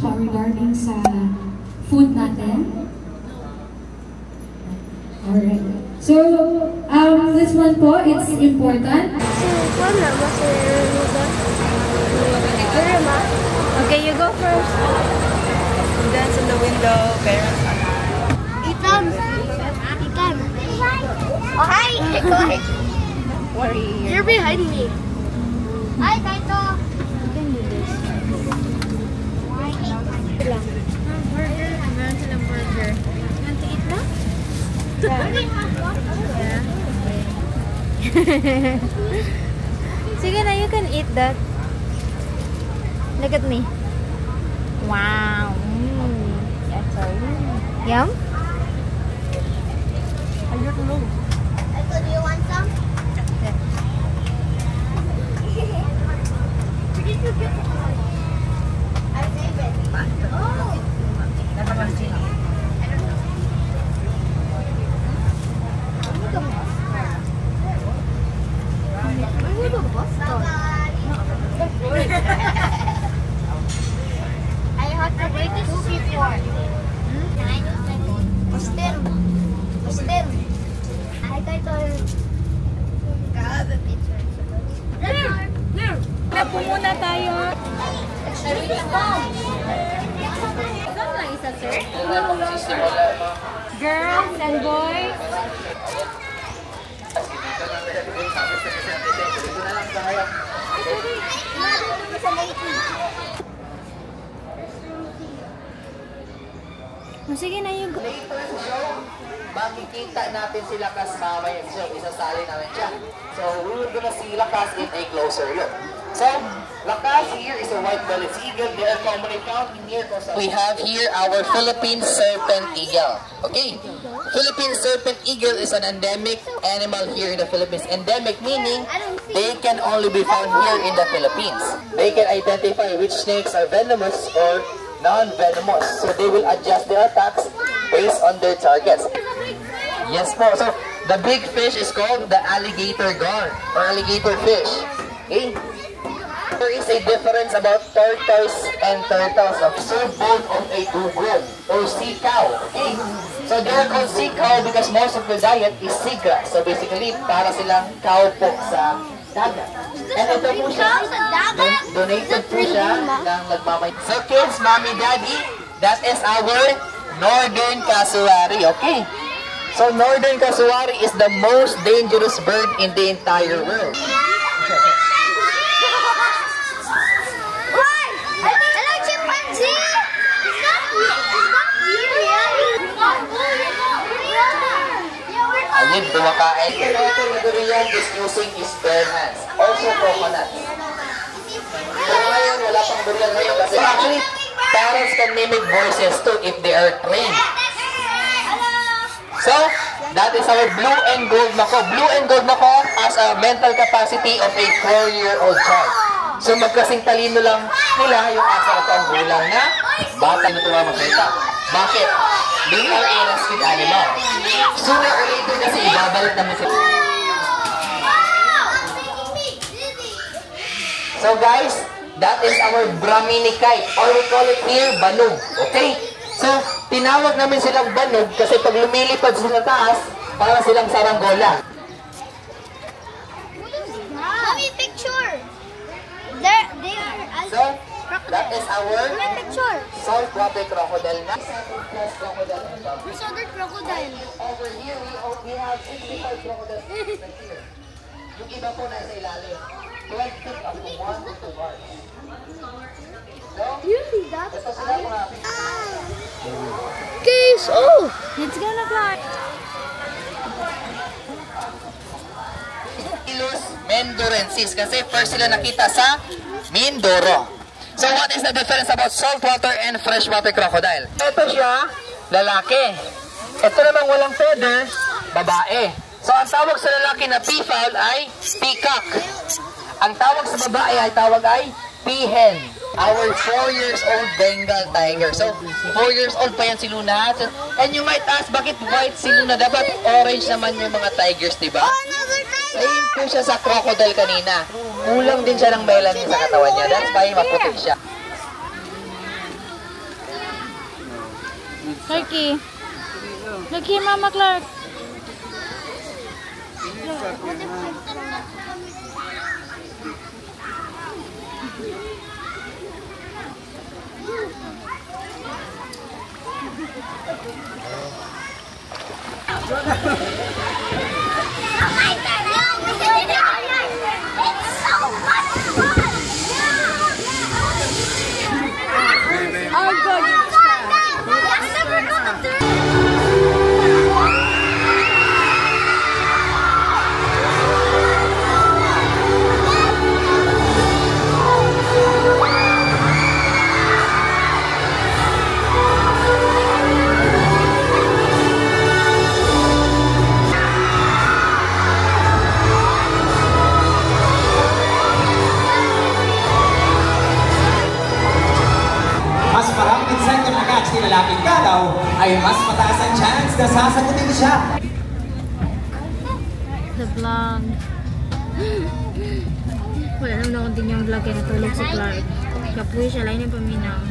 po regarding sa food natin. Alright. So, this one po, it's important. Okay, you go first. Dance in the window, parents. Ethan. Oh, hi. Worry. You're behind me. Hi, Kaito. You can do this. Burger. Meron silang burger. Want to eat na? Yeah. Sige na, you can eat that. Look at me. Wow. That's so yum. I don't know. Do you want some? Yeah. Where did you get it? I saved it. Oh. Nakapansin. I have to wait this before. Can I use my phone? Still. I got the picture. Tapo muna tayo. Ikaw lang isa, sir? Girls and boys. Sige na yung... Later sa show, makikita natin si Lakas mamaya. So, isasali namin siya. So, we're gonna see Lakas in a closer look. So, Lakas here is a white-bellied eagle. They are commonly found in near coastal. We have here our Philippine serpent eagle. Okay? Philippine serpent eagle is an endemic animal here in the Philippines. Endemic meaning they can only be found here in the Philippines. They can identify which snakes are venomous or non-venomous. So they will adjust their attacks based on their targets. Yes po. So the big fish is called the alligator gar or alligator fish. Okay? There is a difference about tortoise and turtles. Observe both of a dugong or sea cow. Okay? So they are called sea cow because most of their diet is seagrass. So basically, para silang cow po sa dagat. And ito po siya, donated po siya ng nagmamay. So kids, mommy, daddy, that is our northern cassowary. Okay? So northern cassowary is the most dangerous bird in the entire world. Hello, chimpanzee! Ayun, dumakain. Ito na durian is using his bare hands. Also coconut. Pero ngayon, wala pang durian ngayon kasi actually, parents can mimic voices too if they are trained. So, that is our blue and gold mako. Blue and gold mako has a mental capacity of a 4-year-old child. So, magkasing talino lang nila yung asa at ang gulang na bata na tumamasalita. Bakit? They are a rescued animal. Sooner or later kasi ibabalik naman sila. So guys, that is our Brahmini kite, or we call it here banog. Okay? So, tinawag namin silang banog kasi pag lumilipad sila sa taas, para silang saranggola. Mommy, picture! They are... So, that is our picture! saltwater crocodile na. Where's other crocodile? Over here, we have 65 crocodiles right here. Yung iba po nasa ilalim. 12 feet up to 1 to 2 bars. So, You see that? ito sila mga... Case! Oh! It's gonna fly! Ilus mendorensis kasi first sila nakita sa Mindoro. So what is the difference about saltwater and freshwater crocodile? Ito siya, lalaki. Ito namang walang feathers, babae. So ang tawag sa lalaki na peafowl ay peacock. Ang tawag sa babae ay tawag ay peahen. Our 4-year-old Bengal tiger. So 4 years old pa yan si Luna. And you might ask, bakit white si Luna? Dapat orange naman yung mga tigers, diba? Same po siya sa crocodile kanina. Kulang din siya ng melanin sa katawan niya. That's why maputi siya. Clarky. Look here, Mama Clark. Oh my God! It's so much fun! Oh, God. I've never gone through. Mas maraming incentive na catch nilalapit ka daw, ay mas mataas ang chance na sasagutin siya. The vlog. Wala naman akong din yung vlog kaya natulog si Clark. Kapuwi siya, lain yung paminaw.